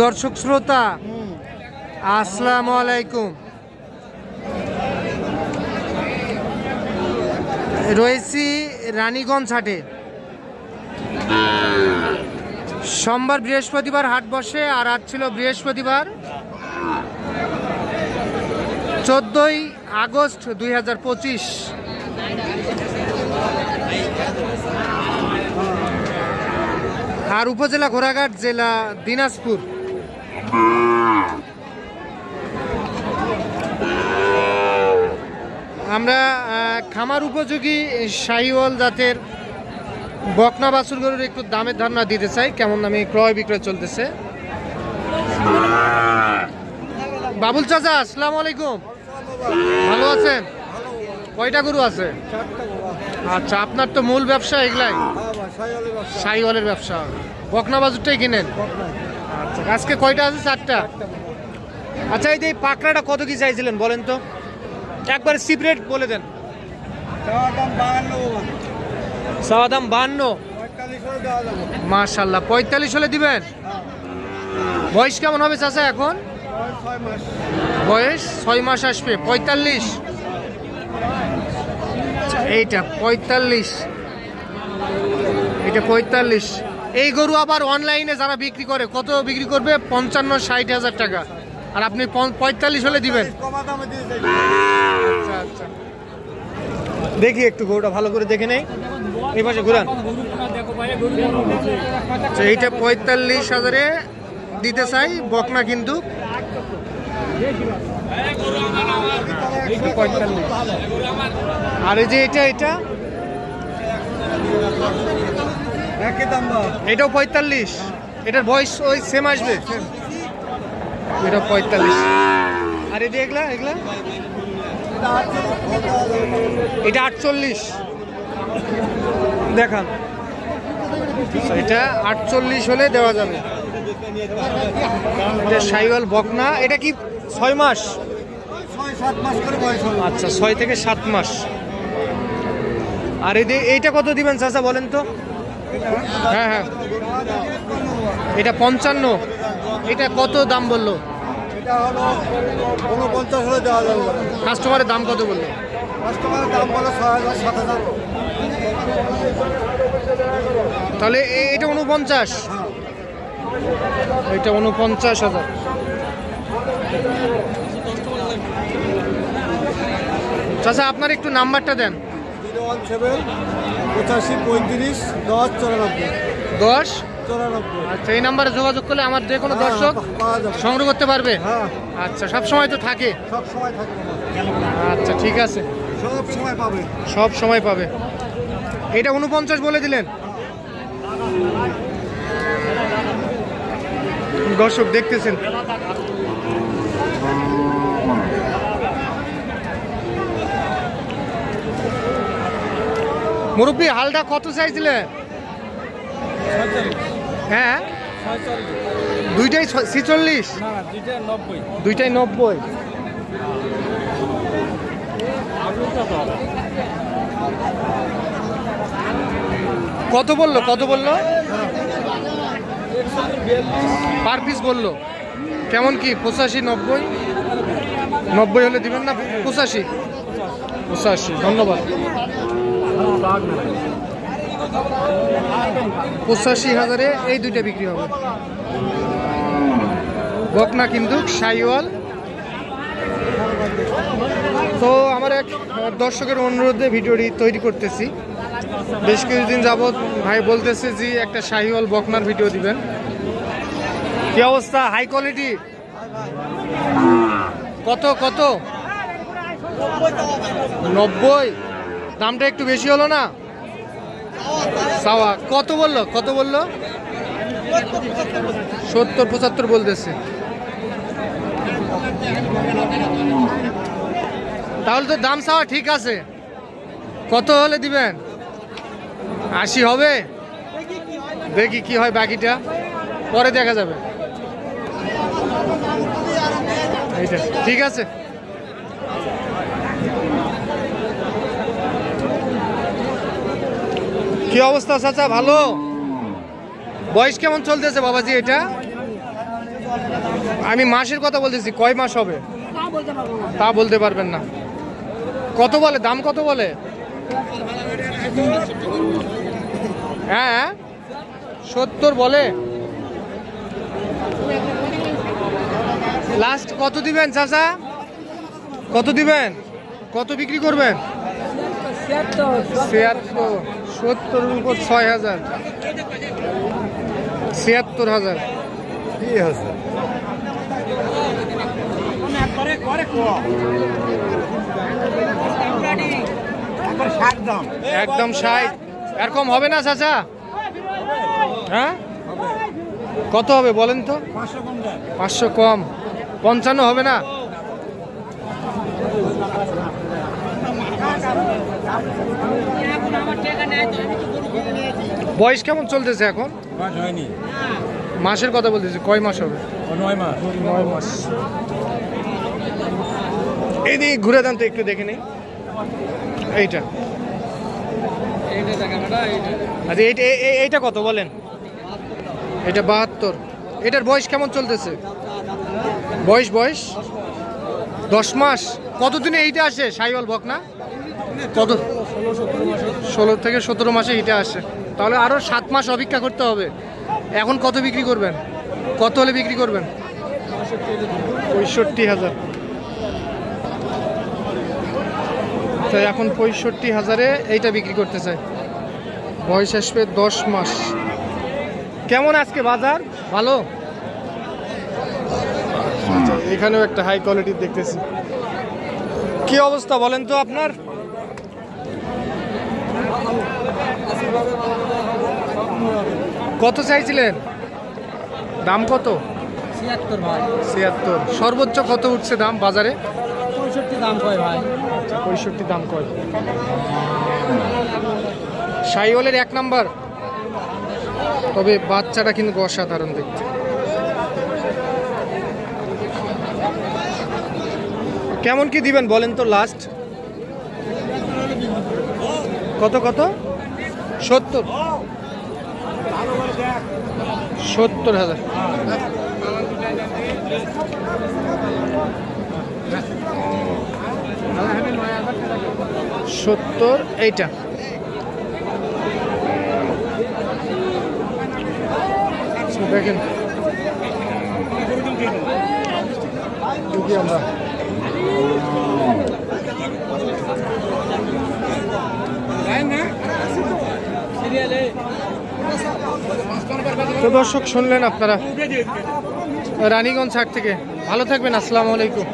দর্শক শ্রোতা আসসালামু আলাইকুম। রয়েছি রানীগঞ্জ হাটে। সোমবার বৃহস্পতিবার হাট বসে, আর আজ ছিল বৃহস্পতিবার 14ই আগস্ট 2025। আর উপজেলা ঘোড়াঘাট, জেলা দিনাজপুর। আমরা খামার উপযোগী শাহিওয়াল জাতের বকনা বাছুর গরুর একটু দামের ধারণা দিতে চাই, কেমন দামে ক্রয় বিক্রয় চলতেছে। বাবুল চাচা আসসালামু আলাইকুম, ভালো আছেন? কয়টা গরু আছে? আচ্ছা, আপনার তো মূল ব্যবসা এগুলাই, শাহিওয়ালের ব্যবসা। বকনা বাছুরটাই কিনেন? আচ্ছা, আজকে কয়টা আছে? 4টা। আচ্ছা, এই যে পাকড়াটা কত কি চাইছিলেন বলেন তো, একবার সিপ্রেট বলে দেন। চাওয়া দাম 52। মাশাআল্লাহ, 45 হলে দিবেন? বয়স কেমন হবে চাচা এখন? বয়স 6 মাস আসবে। 45? এইটা 45, এটা 45। এই গরু আবার অনলাইনে যারা বিক্রি করে কত বিক্রি করবে? 55-60 হাজার টাকা। আর আপনি 45 হলে দিবেন? আচ্ছা আচ্ছা, দেখি একটু গরুটা ভালো করে দেখে নেই। এই পাশে ঘুরান। এইটা 45 হাজারে দিতে চাই, বকনা কিন্তু 45। আর এই যে এটা এটাও 45। এটার বয়স ওই সেম আসবে? এটা 45। আর এই যে এগুলা এটা 48 দেখান। এটা 48 হলে দেওয়া যাবে। এটা শাহিওয়াল বকনা। এটা কি 6 মাস? আচ্ছা, 6 থেকে 7 মাস। আর এইটা কত দিবেন চাচা বলেন তো? হ্যাঁ হ্যাঁ, এটা 55। এটা কত দাম বললো? কাস্টমারের দাম কত বললো? তাহলে এটা 49। এটা 49,000। চাচা আপনার একটু নাম্বারটা দেন। 10 আচ্ছা, এই নাম্বারে যোগাযোগ করলে আমার যে কোনো দর্শক সংগ্রহ করতে পারবে? আচ্ছা, সব সময় তো থাকে? আচ্ছা, ঠিক আছে, সব সময় পাবে। এটা 49 বলে দিলেন। দর্শক দেখতেছেন, মুরব্বী হালটা কত চাইছিলেন? হ্যাঁ, দুইটাই 46? দুইটাই 90। কত বললো? পার পিস বললো কেমন কি? 85-90? 90 হলে দিবেন না? 85? ধন্যবাদ। 85,000-এ এই দুইটা বিক্রি হবে। বকনা কিন্তু শাহিওয়াল। তো আমার এক দর্শকের অনুরোধে ভিডিওটি তৈরি করতেছি। বেশ কিছুদিন যাবৎ ভাই বলতেছে যে একটা শাহিওয়াল বকনার ভিডিও দিবেন। কি অবস্থা? High quality? কত 90? দামটা একটু বেশি হলো না? সাওয়া কত বললো? 70-75 বলতেছে। তাহলে তো দাম চাওয়া ঠিক আছে। কত হলে দিবেন? 80 হবে? দেখি কি হয়, বাকিটা পরে দেখা যাবে। এইটা ঠিক আছে। কি অবস্থা চাচা? ভালো? বয়স কেমন চলতেছে বাবাজি? এটা আমি মাসের কথা বলতেছি, কয় মাস হবে তা বলতে পারবেন না। কত বলে, দাম কত বলে? হ্যাঁ 70 বলে। লাস্ট কত দিবেন চাচা, কত দিবেন, কত বিক্রি করবেন? 76। 70 উপর 6000, 76000। একদম 60। এরকম হবে না চাচা? হ্যাঁ কত হবে বলেন তো? 500 কম, 55 হবে না? বয়স কেমন চলতেছে এখন? মাসের কথা বলতেছি, কয় মাস হবে? 9 মাস। 9 মাস। এইদিকে ঘুরে দেন তো একটু দেখে নেই। এইটা আচ্ছা, এইটা কত বলেন? এটা 72। এটার বয়স কেমন চলতেছে? বয়স 10 মাস। কতদিনে এইটা আসে সাইওয়াল বকনা? কত? 16 থেকে 17 মাসে এইটা আসে। তাহলে আরো 7 মাস অপেক্ষা করতে হবে। এখন কত বিক্রি করবেন? কত হলে বিক্রি করবেন? 65,000। তো এখন 65,000-এ এইটা বিক্রি করতে চাই। বয়স আসবে 10 মাস। কেমন আজকে বাজার? ভালো। আচ্ছা, এখানেও একটা হাই কোয়ালিটির দেখতেছি। কি অবস্থা বলেন তো আপনার? কত চাইছিলেন? দাম কত? 76 ভাই। 76। সর্বোচ্চ কত উঠছে দাম বাজারে? 65 দাম কয় ভাই। আচ্ছা 65 দাম কয়। সাইওয়ালের 1 নাম্বার, তবে বাচ্চাটা কিন্তু অসাধারণ দেখতে। কেমন কি দিবেন বলেন তো লাস্ট? কত কত? 70। 70,000। সত্তর। এইটা দেখেন আমরা তো দর্শক শুনলেন আপনারা রানীগঞ্জ হাট থেকে। ভালো থাকবেন, আসসালামু আলাইকুম।